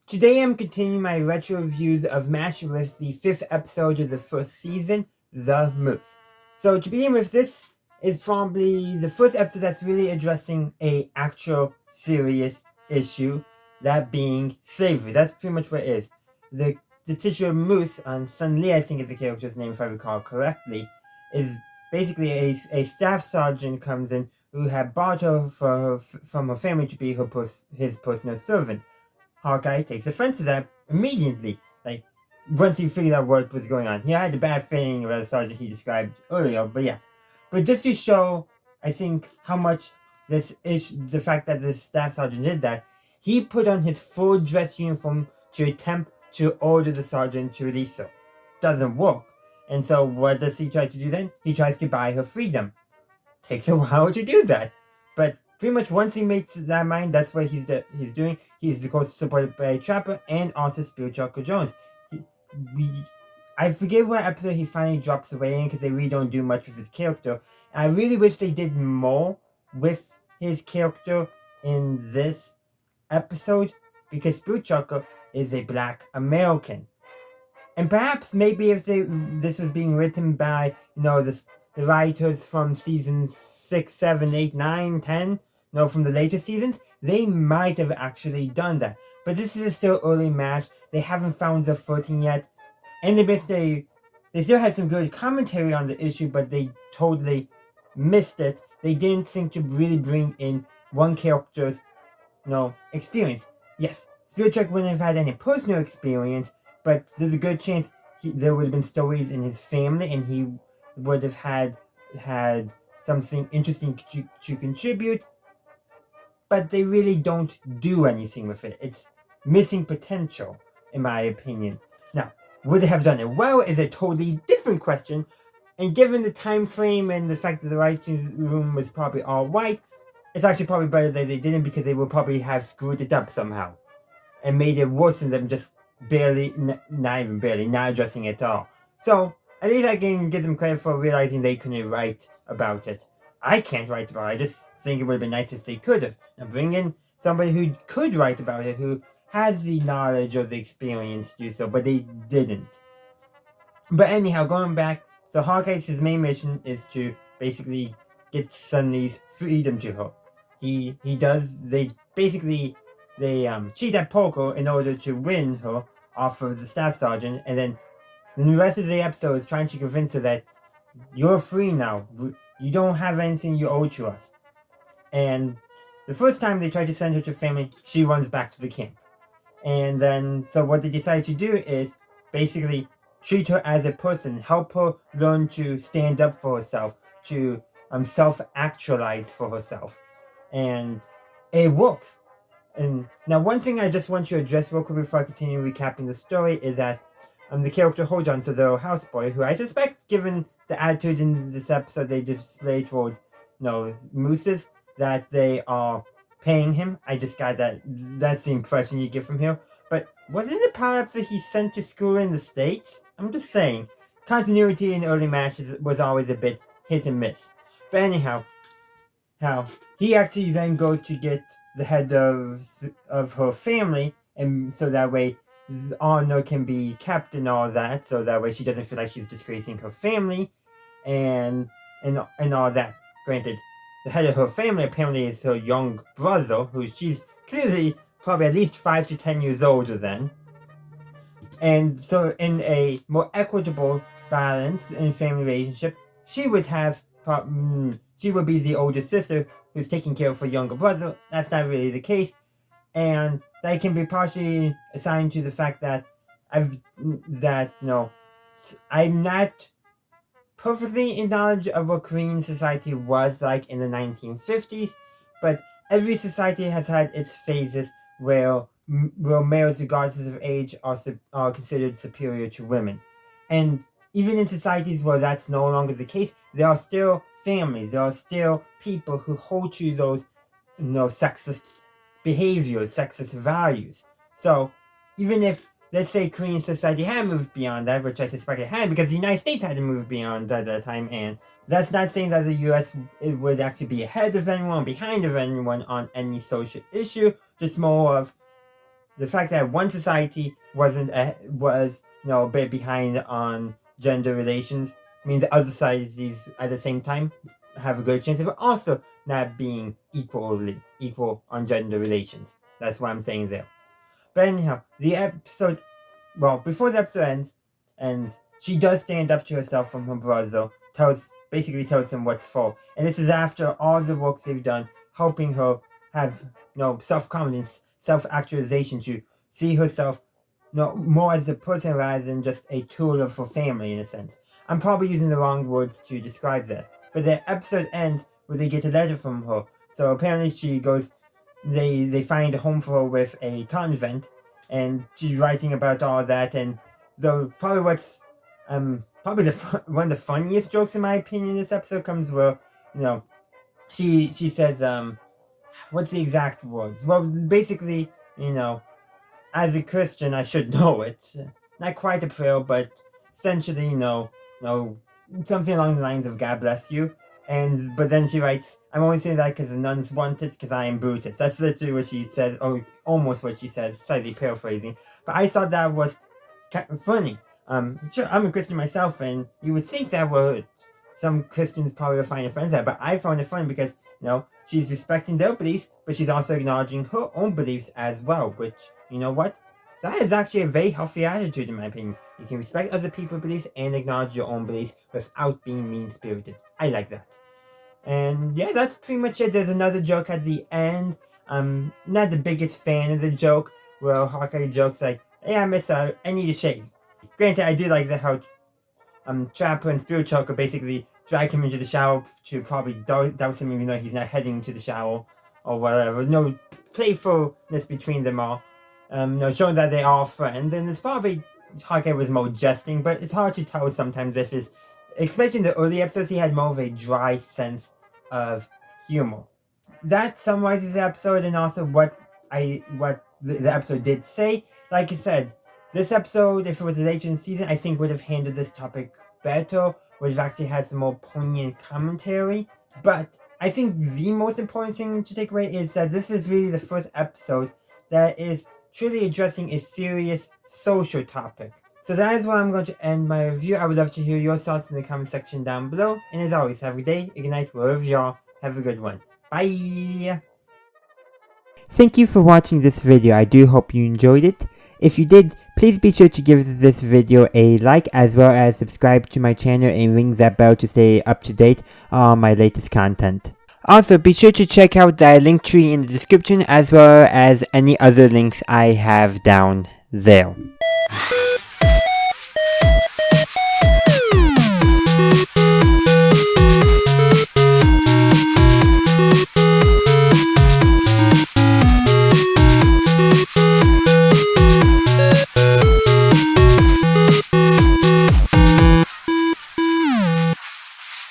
Today I'm continuing my retro reviews of MASH with the 5th episode of the first season, The Moose. So to begin with, this is probably the first episode that's really addressing a actual serious issue, that being slavery. That's pretty much what it is. The titular Moose, Sun Lee I think is the character's name if I recall correctly, is basically a staff sergeant comes in who had bought her from her family to be his personal servant. Hawkeye takes offense to that immediately. Like, once he figured out what was going on. He had a bad feeling about the sergeant he described earlier, but yeah. But just to show, I think, how much this is the fact that the staff sergeant did that, he put on his full dress uniform to attempt to order the sergeant to release her. Doesn't work. And so what does he try to do then? He tries to buy her freedom. Takes a while to do that. But pretty much once he makes that mind, that's what he's doing. He's of course supported by Trapper and also Spirit Chucker Jones. I forget what episode he finally drops away in because they really don't do much with his character. And I really wish they did more with his character in this episode because Spirit Chucker is a Black American. And perhaps maybe if this was being written by the writers from seasons 6, 7, 8, 9, 10, from the later seasons, they might have actually done that. But this is still early MASH. They haven't found the footing yet. And they still had some good commentary on the issue, but they totally missed it. They didn't think to really bring in one character's experience. Yes, Spirit Chuck wouldn't have had any personal experience, but there's a good chance there would have been stories in his family, and he would have had something interesting to contribute. But they really don't do anything with it. It's missing potential, in my opinion. Now, would they have done it well is a totally different question. And given the time frame and the fact that the writing room was probably all white, it's actually probably better that they didn't, because they would probably have screwed it up somehow and made it worse than them just not addressing it at all. So at least I can give them credit for realizing they couldn't write about it. I can't write about it. I just think it would have been nice if they could have. Now bring in somebody who could write about it, who has the knowledge or the experience to do so, but they didn't. But anyhow, going back, so Hawkeye's main mission is to basically get Sun Lee's freedom to her. They cheat at poker in order to win her off of the staff sergeant, and then the rest of the episode is trying to convince her that you're free now. You don't have anything you owe to us. And the first time they try to send her to family, she runs back to the camp. And then, so what they decide to do is basically treat her as a person, help her learn to stand up for herself, to self-actualize for herself. And it works. And now one thing I just want to address real quick before I continue recapping the story is that the character Hojon, so the houseboy, who I suspect, given the attitude in this episode they display towards mooses, that they are paying him. I just got that's the impression you get from here. But wasn't it perhaps that he's sent to school in the States? I'm just saying. Continuity in early matches was always a bit hit and miss. But anyhow, how he actually then goes to get the head of her family, and so that way honor can be kept and all that, so that way she doesn't feel like she's disgracing her family and all that. Granted, the head of her family apparently is her young brother, who she's clearly probably at least 5 to 10 years older than. And so in a more equitable balance in family relationship, she would be the older sister who's taking care of her younger brother. That's not really the case. And that can be partially assigned to the fact that I'm not perfectly in knowledge of what Korean society was like in the 1950s, but every society has had its phases where males, regardless of age, are considered superior to women. And even in societies where that's no longer the case, there are still families, there are still people who hold to those sexist behaviors, sexist values. So even if, let's say, Korean society had moved beyond that, which I suspect it had, because the United States had to move beyond that at that time, and that's not saying that the US would actually be ahead of anyone, behind of anyone on any social issue, just more of the fact that one society was a bit behind on gender relations means that other societies at the same time have a good chance of also not being equal on gender relations. That's what I'm saying there. But anyhow, before the episode ends, and she does stand up to herself from her brother, basically tells him what's for. And this is after all the work they've done, helping her have self-confidence, self-actualization, to see herself more as a person rather than just a tool of her family, in a sense. I'm probably using the wrong words to describe that. But the episode ends where they get a letter from her. So apparently she goes, they find a home for her with a convent, and she's writing about all that. And probably one of the funniest jokes in my opinion in this episode comes where, she says, what's the exact words? Well, basically, as a Christian, I should know it. Not quite a prayer, but essentially, something along the lines of "God bless you." But then she writes, "I'm only saying that because the nuns want it, because I am Brutus." That's literally what she says, or almost what she says, slightly paraphrasing. But I thought that was kind of funny. Sure, I'm a Christian myself, and you would think that some Christians probably would find it funny, but I found it funny because, she's respecting their beliefs, but she's also acknowledging her own beliefs as well, which, you know what? That is actually a very healthy attitude, in my opinion. You can respect other people's beliefs and acknowledge your own beliefs without being mean-spirited. I like that. And yeah, that's pretty much it. There's another joke at the end. I'm not the biggest fan of the joke, where Hawkeye jokes like, "Hey, I need a shave." Granted, I do like that how Trapper and Spirit Choker basically drag him into the shower to probably douse him, even though he's not heading to the shower or whatever. No playfulness between them all. Showing that they are friends, and it's probably Hawkeye was more jesting, but it's hard to tell sometimes especially in the early episodes, he had more of a dry sense of humor. That summarizes the episode, and also what the episode did say. Like I said, this episode, if it was later in the season, I think would have handled this topic better, would have actually had some more poignant commentary. But I think the most important thing to take away is that this is really the first episode that is truly addressing a serious social topic. So that is where I'm going to end my review. I would love to hear your thoughts in the comment section down below. And as always, have a good day, a good night, wherever you are. Have a good one. Bye! Thank you for watching this video. I do hope you enjoyed it. If you did, please be sure to give this video a like, as well as subscribe to my channel and ring that bell to stay up to date on my latest content. Also, be sure to check out the link tree in the description, as well as any other links I have down there.